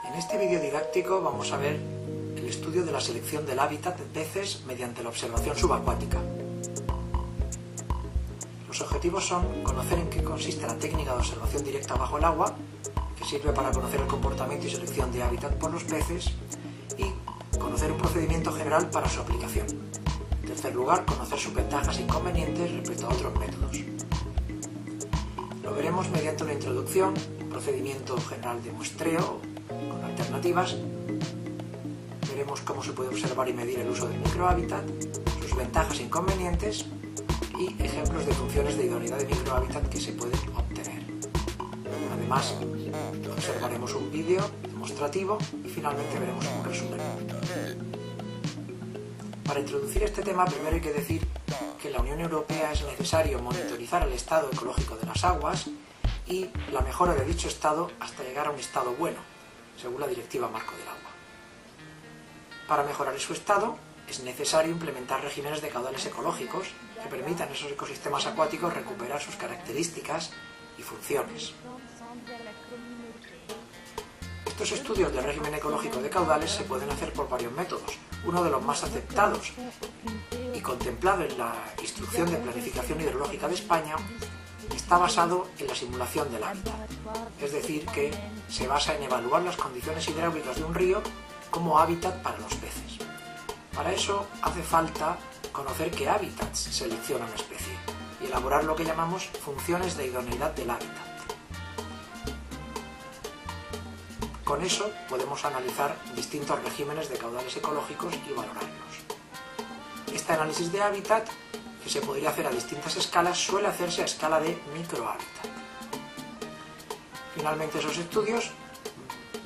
En este vídeo didáctico vamos a ver el estudio de la selección del hábitat de peces mediante la observación subacuática. Los objetivos son conocer en qué consiste la técnica de observación directa bajo el agua, que sirve para conocer el comportamiento y selección de hábitat por los peces, y conocer un procedimiento general para su aplicación. En tercer lugar, conocer sus ventajas e inconvenientes respecto a otros métodos. Lo veremos mediante una introducción, un procedimiento general de muestreo con alternativas. Veremos cómo se puede observar y medir el uso del microhábitat, sus ventajas e inconvenientes y ejemplos de funciones de idoneidad de microhábitat que se pueden obtener. Además, observaremos un vídeo demostrativo y finalmente veremos un resumen. Para introducir este tema, primero hay que decir que en la Unión Europea es necesario monitorizar el estado ecológico de las aguas y la mejora de dicho estado hasta llegar a un estado bueno, según la Directiva Marco del Agua. Para mejorar su estado es necesario implementar regímenes de caudales ecológicos que permitan a esos ecosistemas acuáticos recuperar sus características y funciones. Estos estudios del régimen ecológico de caudales se pueden hacer por varios métodos. Uno de los más aceptados y contemplado en la Instrucción de Planificación Hidrológica de España está basado en la simulación del hábitat, es decir, que se basa en evaluar las condiciones hidráulicas de un río como hábitat para los peces. Para eso hace falta conocer qué hábitats selecciona una especie y elaborar lo que llamamos funciones de idoneidad del hábitat. Con eso podemos analizar distintos regímenes de caudales ecológicos y valorarlos. Este análisis de hábitat, que se podría hacer a distintas escalas, suele hacerse a escala de microhábitat. Finalmente, esos estudios,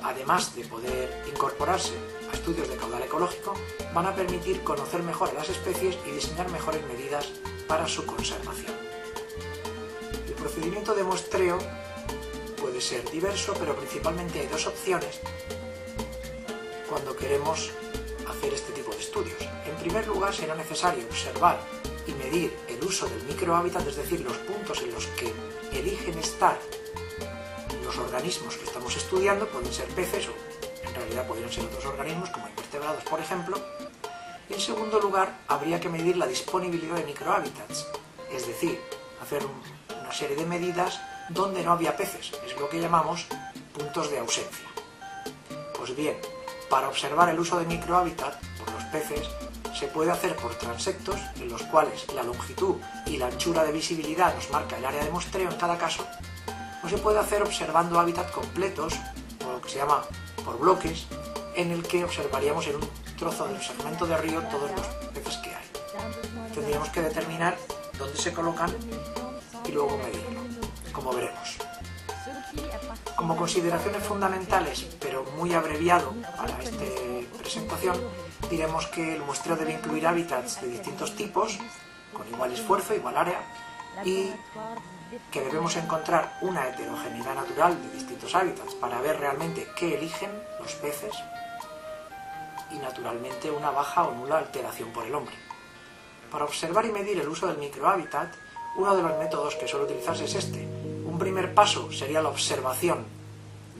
además de poder incorporarse a estudios de caudal ecológico, van a permitir conocer mejor a las especies y diseñar mejores medidas para su conservación. El procedimiento de muestreo puede ser diverso, pero principalmente hay dos opciones cuando queremos hacer este tipo de estudios. En primer lugar, será necesario observar y medir el uso del microhábitat, es decir, los puntos en los que eligen estar los organismos que estamos estudiando, pueden ser peces o en realidad podrían ser otros organismos como invertebrados, por ejemplo. Y en segundo lugar, habría que medir la disponibilidad de microhábitats, es decir, hacer una serie de medidas donde no había peces, es lo que llamamos puntos de ausencia. Pues bien, para observar el uso de microhábitat por los peces se puede hacer por transectos en los cuales la longitud y la anchura de visibilidad nos marca el área de muestreo en cada caso, o se puede hacer observando hábitat completos, o lo que se llama por bloques, en el que observaríamos en un trozo del segmento de río todos los peces que hay. Tendríamos que determinar dónde se colocan y luego medirlo, como veremos. Como consideraciones fundamentales, pero muy abreviado para esta presentación, diremos que el muestreo debe incluir hábitats de distintos tipos, con igual esfuerzo, igual área, y que debemos encontrar una heterogeneidad natural de distintos hábitats para ver realmente qué eligen los peces y naturalmente una baja o nula alteración por el hombre. Para observar y medir el uso del microhábitat, uno de los métodos que suele utilizarse es este. Un primer paso sería la observación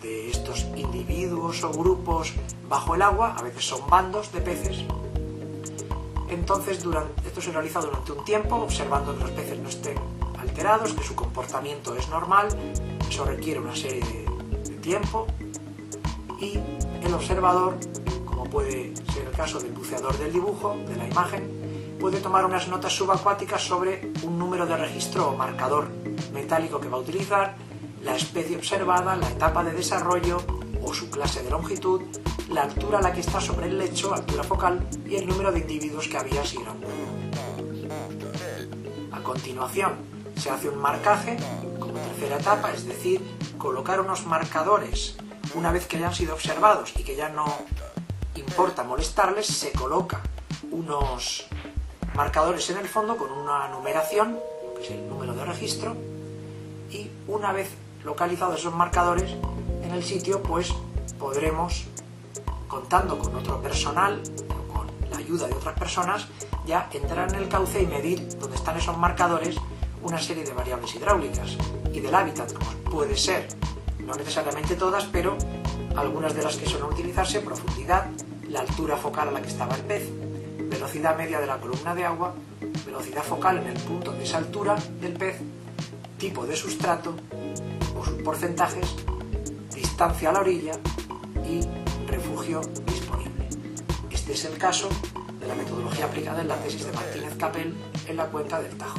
de estos individuos o grupos bajo el agua, a veces son bandos de peces. Entonces, esto se realiza durante un tiempo, observando que los peces no estén alterados, que su comportamiento es normal. Eso requiere una serie de tiempo y el observador, como puede ser el caso del buceador del dibujo, de la imagen, puede tomar unas notas subacuáticas sobre un número de registro o marcador metálico que va a utilizar, la especie observada, la etapa de desarrollo o su clase de longitud, la altura a la que está sobre el lecho, altura focal, y el número de individuos que había si era un grupo. A continuación, se hace un marcaje como tercera etapa, es decir, colocar unos marcadores una vez que hayan sido observados y que ya no importa molestarles, se coloca unos marcadores en el fondo con una numeración, que es el número de registro, y una vez localizados esos marcadores en el sitio, pues podremos, contando con otro personal o con la ayuda de otras personas, ya entrar en el cauce y medir dónde están esos marcadores una serie de variables hidráulicas y del hábitat, como puede ser, no necesariamente todas, pero algunas de las que suelen utilizarse: profundidad, la altura focal a la que estaba el pez, velocidad media de la columna de agua, velocidad focal en el punto de esa altura del pez, tipo de sustrato o sus porcentajes, distancia a la orilla y refugio disponible. Este es el caso de la metodología aplicada en la tesis de Martínez-Capell en la cuenca del Tajo.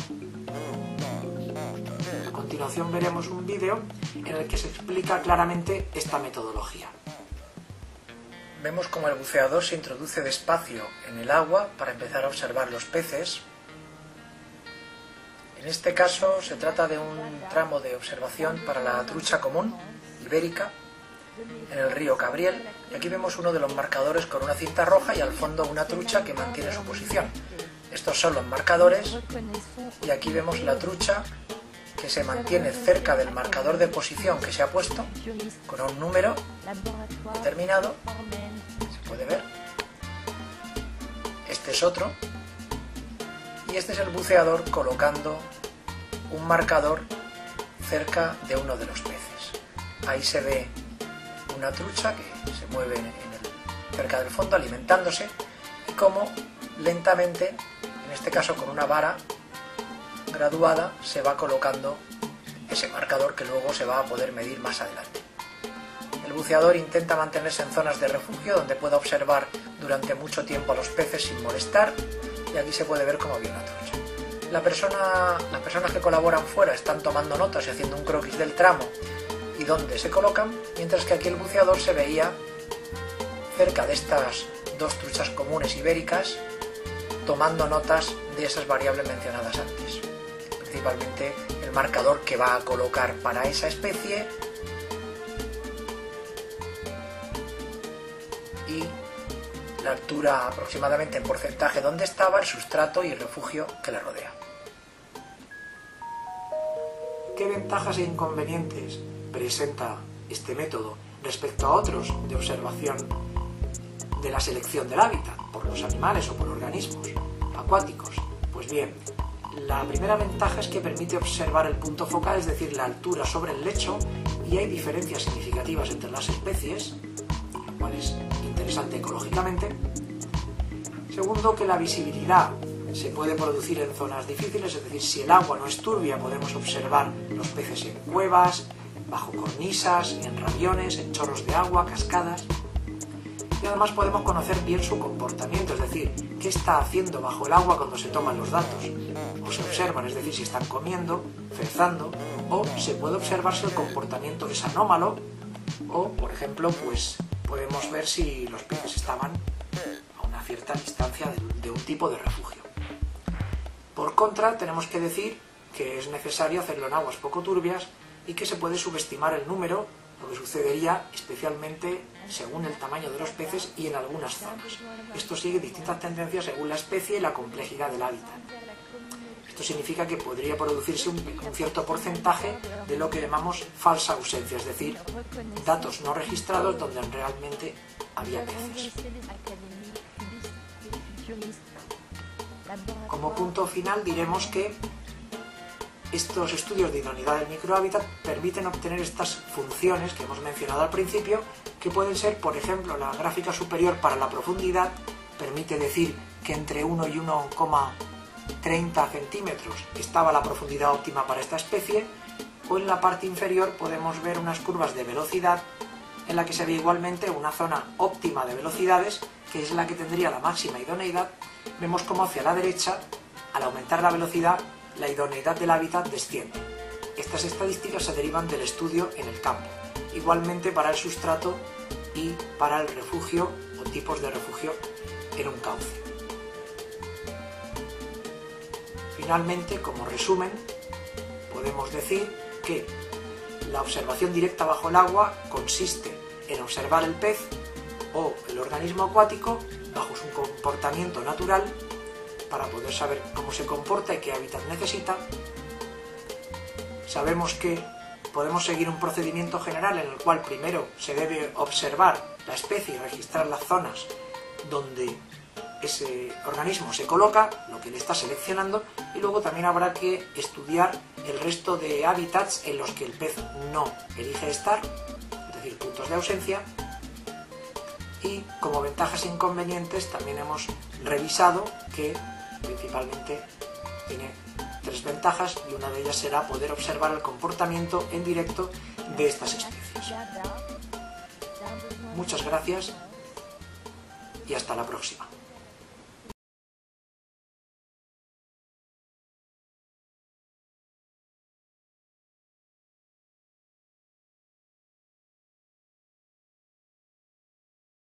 A continuación veremos un vídeo en el que se explica claramente esta metodología. Vemos cómo el buceador se introduce despacio en el agua para empezar a observar los peces. En este caso se trata de un tramo de observación para la trucha común ibérica en el río Cabriel, y aquí vemos uno de los marcadores con una cinta roja y al fondo una trucha que mantiene su posición. Estos son los marcadores y aquí vemos la trucha que se mantiene cerca del marcador de posición que se ha puesto con un número determinado. Se puede ver. Este es otro y este es el buceador colocando un marcador cerca de uno de los peces. Ahí se ve una trucha que se mueve cerca del fondo alimentándose y cómo lentamente, en este caso con una vara graduada, se va colocando ese marcador que luego se va a poder medir más adelante. El buceador intenta mantenerse en zonas de refugio donde pueda observar durante mucho tiempo a los peces sin molestar, y aquí se puede ver cómo viene la trucha. Las personas que colaboran fuera están tomando notas y haciendo un croquis del tramo y dónde se colocan, mientras que aquí el buceador se veía cerca de estas dos truchas comunes ibéricas tomando notas de esas variables mencionadas antes, principalmente el marcador que va a colocar para esa especie y la altura aproximadamente en porcentaje donde estaba, el sustrato y el refugio que la rodea. ¿Qué ventajas e inconvenientes presenta este método respecto a otros de observación de la selección del hábitat por los animales o por organismos acuáticos? Pues bien, la primera ventaja es que permite observar el punto focal, es decir, la altura sobre el lecho, y hay diferencias significativas entre las especies, lo cual es interesante ecológicamente. Segundo, que la visibilidad se puede producir en zonas difíciles, es decir, si el agua no es turbia podemos observar los peces en cuevas, bajo cornisas, en raviones, en chorros de agua, cascadas. Y además podemos conocer bien su comportamiento, es decir, qué está haciendo bajo el agua cuando se toman los datos o se observan, es decir, si están comiendo, fezando, o se puede observar si el comportamiento es anómalo, o, por ejemplo, pues podemos ver si los peces estaban a una cierta distancia de un tipo de refugio. Por contra, tenemos que decir que es necesario hacerlo en aguas poco turbias y que se puede subestimar el número, lo que sucedería especialmente según el tamaño de los peces y en algunas zonas. Esto sigue distintas tendencias según la especie y la complejidad del hábitat. Esto significa que podría producirse un cierto porcentaje de lo que llamamos falsa ausencia, es decir, datos no registrados donde realmente había peces. Como punto final diremos que estos estudios de idoneidad del microhábitat permiten obtener estas funciones que hemos mencionado al principio, que pueden ser, por ejemplo, la gráfica superior para la profundidad permite decir que entre 1 y 1,30 centímetros estaba la profundidad óptima para esta especie, o en la parte inferior podemos ver unas curvas de velocidad en la que se ve igualmente una zona óptima de velocidades, que es la que tendría la máxima idoneidad. Vemos como hacia la derecha, al aumentar la velocidad, la idoneidad del hábitat desciende. Estas estadísticas se derivan del estudio en el campo, igualmente para el sustrato y para el refugio o tipos de refugio en un cauce. Finalmente, como resumen, podemos decir que la observación directa bajo el agua consiste en observar el pez o el organismo acuático bajo su comportamiento natural para poder saber cómo se comporta y qué hábitat necesita. Sabemos que podemos seguir un procedimiento general en el cual primero se debe observar la especie y registrar las zonas donde ese organismo se coloca, lo que le está seleccionando, y luego también habrá que estudiar el resto de hábitats en los que el pez no elige estar, es decir, puntos de ausencia, Y como ventajas e inconvenientes también hemos revisado que principalmente tiene 3 ventajas y una de ellas será poder observar el comportamiento en directo de estas especies. Muchas gracias y hasta la próxima.